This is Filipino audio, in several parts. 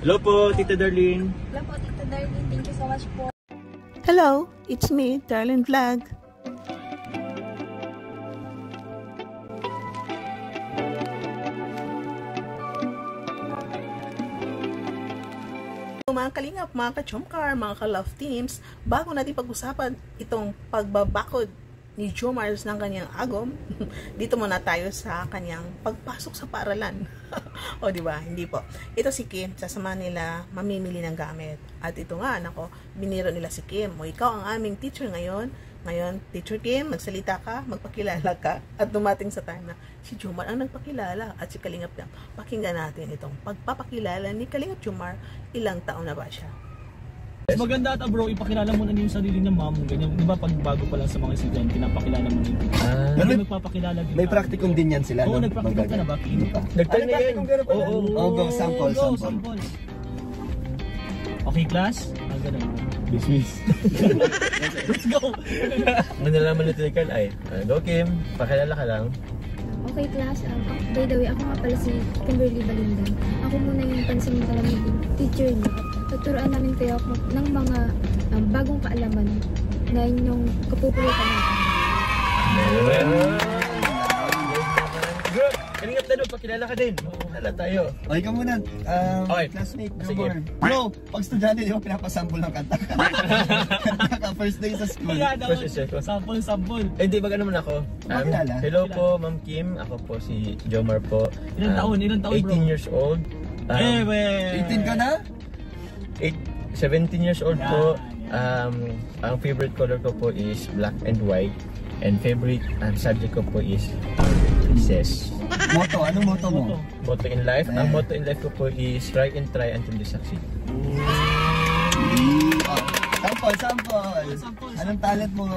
Hello po, Tita Darlene. Hello po, Tita Darlene. Thank you so much po. Hello, it's me, Darlene Vlog. Mga kalingap, mga ka-chomcar, mga ka-love teams, bago natin pag-usapan itong pagbabakod ni Jomar ng kanyang agom, dito muna tayo sa kanyang pagpasok sa paaralan. O diba? Hindi po. Ito si Kim, sasama nila mamimili ng gamit. At ito nga, nako, biniro nila si Kim. O ikaw ang aming teacher ngayon. Ngayon, Teacher Kim, magsalita ka, magpakilala ka. At dumating sa time na si Jomar ang nagpakilala at si Kalingap Dam. Pakinggan natin itong pagpapakilala ni Kalingap Jomar. Ilang taon na ba siya? Mas maganda ata bro, ipakilala mo na yung sarili niya ma'am. Ganyan, di ba pag bago pa lang sa mga estudyante, pinapakilala mo na yung pero magpapakilala din. May practicum din yan sila. Oo, nag-practicum ka na ba? Nag-turn na yan. Oo, sample. Okay class? Ganun. Dismiss. Let's go! Ano nalaman natin Carl ay, go Kim, pakilala ka lang. Okay, class. By the way, ako nga pala si Kimberly Balindan. Ako muna yung pansamantalang naging teacher niyo. Tuturuan namin kayo ng mga bagong kaalaman na inyong kapupulutan natin. Good! Kalingap na doon, pakilala ka din. Pakilala tayo. Okay ka muna. Okay. Classmate, Jomar. Bro, pag estudyante, di ba pinapasample ng kanta ka? Kanta first day sa school. First day sa school. Sample. Eh, di ba naman ako? Pakilala. Hello po, Ma'am Kim. Ako po si Jomar po. Ilan taon bro? 18 years old. 18 ka na? 17 years old po. Ang favorite color ko po is black and white. And favorite subject ko po is princess. Motto, anong motto mo? Motto in life? Ang motto in life ko po is try and try until you succeed. Sample. Anong talent mo?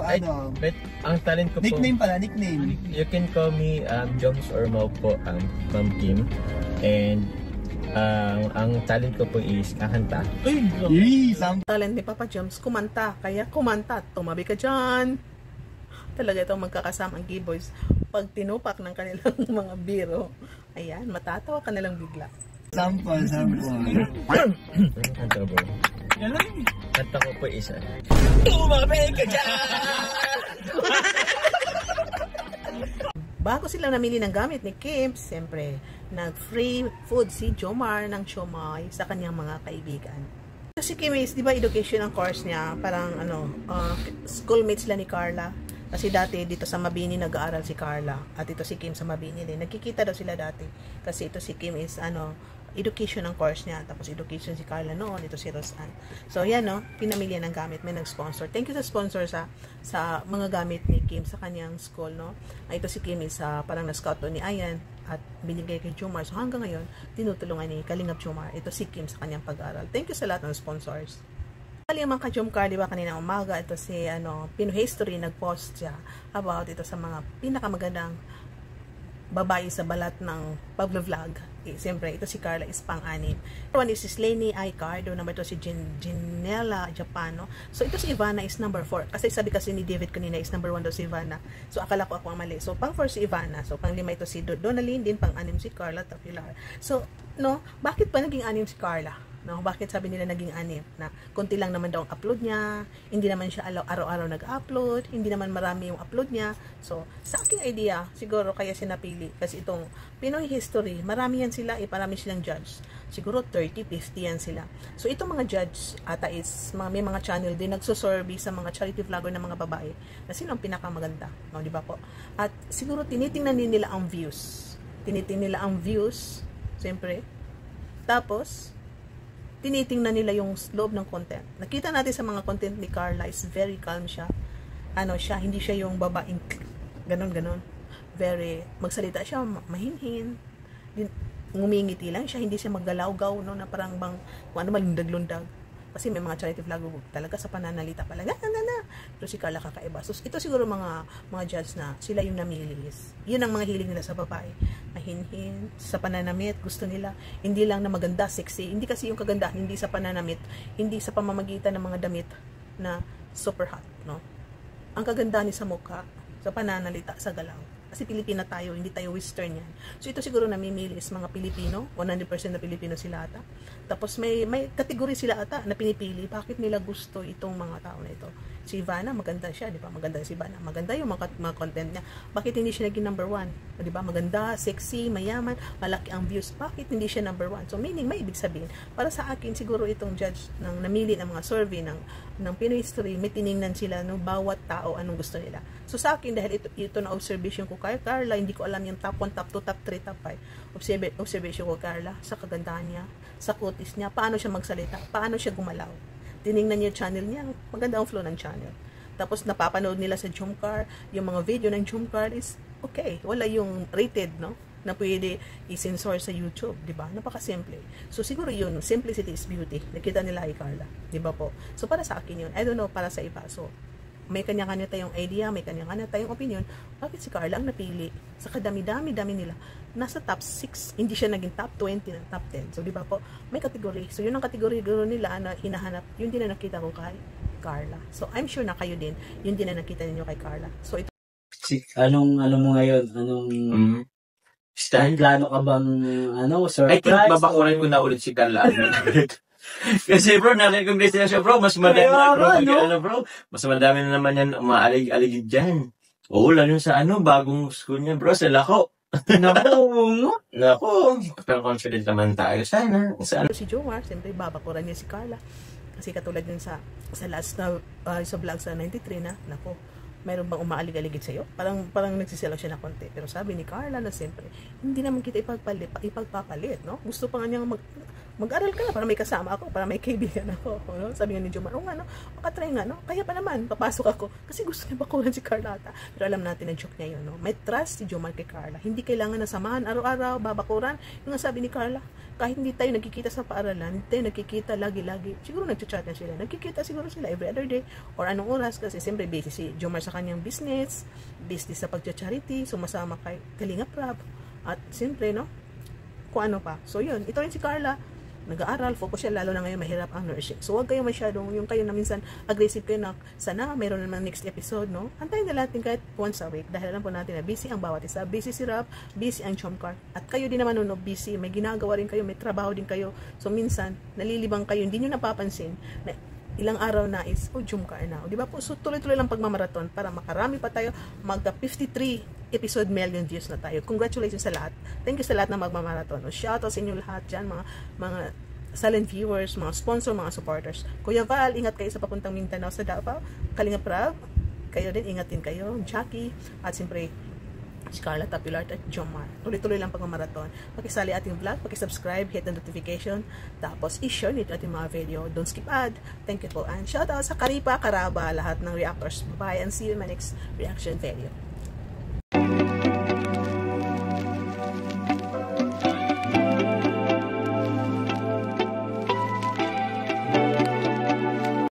Ang talent ko po... Nickname pala, nickname. You can call me Joms or Mau po, Ma'am Kim. And ang talent ko po is kakanta. Talent ni Papa Joms, kumanta. Kaya kumanta, tumabi ka dyan. Talaga itong magkakasama ang G-Boys. Pag tinupak ng kanilang mga biro, ayan, matatawa ka nalang bigla. Sample. Kanta bro. Kanta ko po isa. Tumabi ka dyan! Bago sila namili ng gamit ni Kim, siyempre, nag-free food si Jomar ng siomai sa kanyang mga kaibigan. Si Kim is, di ba, education ang course niya, parang schoolmates sila ni Carla. Kasi dati dito sa Mabini nag-aaral si Carla at ito si Kim sa Mabini din. Nagkikita daw sila dati kasi ito si Kim is education ang course niya, tapos education si Carla noon, ito si Rosan. So yan pinamilya ng gamit, may nag-sponsor. Thank you sa sponsor sa mga gamit ni Kim sa kanyang school, no. Ito si Kim is parang na-scout ni Ayan at binigay kay Jomar. So hanggang ngayon tinutulungan ni Kalingap Jomar ito si Kim sa kanyang pag-aaral. Thank you sa lahat ng sponsors. Kali mga ka-Jomcar, di ba, kanina umaga, ito si Pinoy History, nag-post siya about ito sa mga pinakamagandang babae sa balat ng pag-vlog. Siyempre, ito si Carla is pang-anim. One is Lenny Icardo, number 2 si Ginella Japano. So, ito si Ivana is number 4. Kasi sabi kasi ni David kanina is number 1 daw si Ivana. So, akala ko ako ang mali. So, pang-4 si Ivana. So, pang-5 ito si Donaline, din pang-anim si Carla Tapilar. So, bakit pa naging anim si Carla? Bakit sabi nila naging anim? Na konti lang naman daw ang upload niya, hindi naman siya araw-araw nag-upload, hindi naman marami yung upload niya. So, sa aking idea, siguro kaya siya napili. Kasi itong Pinoy History, marami yan sila, marami silang judge. Siguro 30, 50 yan sila. So, itong mga judge, ata is, may mga channel din, nagsusurvey sa mga charity vlogger ng mga babae, na sino ang pinakamaganda. No, di ba po? At siguro tinitingnan din nila ang views. Siyempre. Tapos, tinitingnan nila yung loob ng content. Nakita natin sa mga content ni Carla is very calm siya. Hindi siya yung babaeng ganon. Very, magsalita siya, mahinhin. Ngumingiti lang siya, hindi siya maggalaw-gaw, na parang lundag-lundag. Kasi may mga charity vlog talaga sa pananalita pala. Pero si Carla kakaiba. So, ito siguro mga judge na sila yung namili. Yun ang mga hiling nila sa babae. Mahinhin, sa pananamit, gusto nila. Hindi lang na maganda, sexy. Hindi kasi yung kagandahan, hindi sa pananamit, hindi sa pamamagitan ng mga damit na super hot, no? Ang kagandahan ni sa mukha, sa pananalita, sa galaw. Kasi Pilipina tayo, hindi tayo Western yan. So ito siguro namimili is mga Pilipino, 100% na Pilipino sila ata. Tapos may category sila ata na pinipili, bakit nila gusto itong mga tao na ito. Si Ivana, maganda siya, di ba? Maganda si Ivana. Maganda yung mga content niya. Bakit hindi siya naging number 1? Di ba? Maganda, sexy, mayaman, malaki ang views. Bakit hindi siya number 1? So meaning, may ibig sabihin. Para sa akin, siguro itong judge ng namili ng mga survey ng Pinoy History, may tiningnan sila no, bawat tao anong gusto nila. So sa akin, dahil ito na observation ko kay Carla, hindi ko alam yung top 1, top 2, top 3, top 5. Observation ko Carla, sa kagandahan niya, sa kutis niya, paano siya magsalita, paano siya gumalaw. Tiningnan niya yung channel niya, maganda ang flow ng channel. Tapos napapanood nila sa Jomcar, yung mga video ng Jomcar is okay, wala yung rated, no? Na pwede i-censor sa YouTube, di ba? Napakasimple. So siguro yun, simplicity is beauty. Nakita nila kay Carla, di ba po? So para sa akin yun, I don't know para sa iba. So may kanya-kanya tayong idea, may kanya-kanya tayong opinion. Bakit si Carla ang napili? Sa kadami-dami nila, nasa top 6, hindi siya naging top 20 na top 10. So di ba po, may category. So yun ang category nila na hinahanap, yun din na nakita ko kay Carla. So I'm sure na kayo din, yun din na nakita ninyo kay Carla. So ito anong mo ngayon? Plano ka bang surprise? I think babakuran ko na ulit si Carla. Kasi bro, na-recognize na siya bro, mas madami na bro, mas madami na naman yan umaalig-aligid dyan. Oo, lalo sa bagong school niya bro, sa Lako. Naku, pero confident naman tayo sana. Si Jomar, siyempre babakuran niya si Carla. Kasi katulad yun sa last na sa vlog sa 93 na, naku, mayroon bang umaalig-aligid sa'yo? Parang nagsiselo siya na konti. Pero sabi ni Carla na siyempre, hindi naman kita ipagpapalit, no? Gusto pa nga niyang mag-aral ka na para may kasama ako, para may kaibigan ako. No? Sabi nga ni Jomar, makatry nga, no? Kaya pa naman, papasok ako. Kasi gusto niya bakuran si Carlata. Pero alam natin na joke niya yun, no? May trust si Jomar kay Carla. Hindi kailangan na samahan araw-araw, babakuran. Yung nga sabi ni Carla, kahit hindi tayo nagkikita sa paaralan, hindi tayo nagkikita lagi-lagi. Siguro nagchat na sila. Nagkikita siguro sila every other day or anong oras kasi siyempre busy si Jomar sa kanyang business sa pagcha-charity, sumasama kay Kalinga Prab. At siyempre, no? Kung ano pa. So yun, ito rin si Carla. Nag-aaral, focus siya, lalo na ngayon mahirap ang nursing. So huwag kayo masyadong, yung kayo na minsan aggressive kayo na sana mayroon naman next episode, no? Antayin na natin kahit once a week dahil alam po natin na busy ang bawat isa. Busy si Rap, busy ang Jomcar. At kayo din naman busy, may ginagawa rin kayo, may trabaho din kayo. So minsan, nalilibang kayo, hindi nyo napapansin na ilang araw na is, Jomcar na. Di ba po? So tuloy-tuloy lang pagmamarathon para makarami pa tayo, magka 53 episode million views na tayo. Congratulations sa lahat. Thank you sa lahat na magmamarathon. Shout out sa inyo lahat dyan, mga silent viewers, mga sponsor, mga supporters. Kuya Val, ingat kayo sa papuntang Mindanao sa Davao. Kalinga Prab, kayo din, ingat din kayo. Jackie, at siyempre, si Carla Tapilar at Jomar. Tuloy-tuloy lang pag-marathon. Pakisali ating vlog, pakisubscribe, hit the notification, tapos i-share nito ating mga video. Don't skip ad. Thank you po. And shout out sa Karipa, Karaba, lahat ng reactors. Bye and see you in my next reaction video.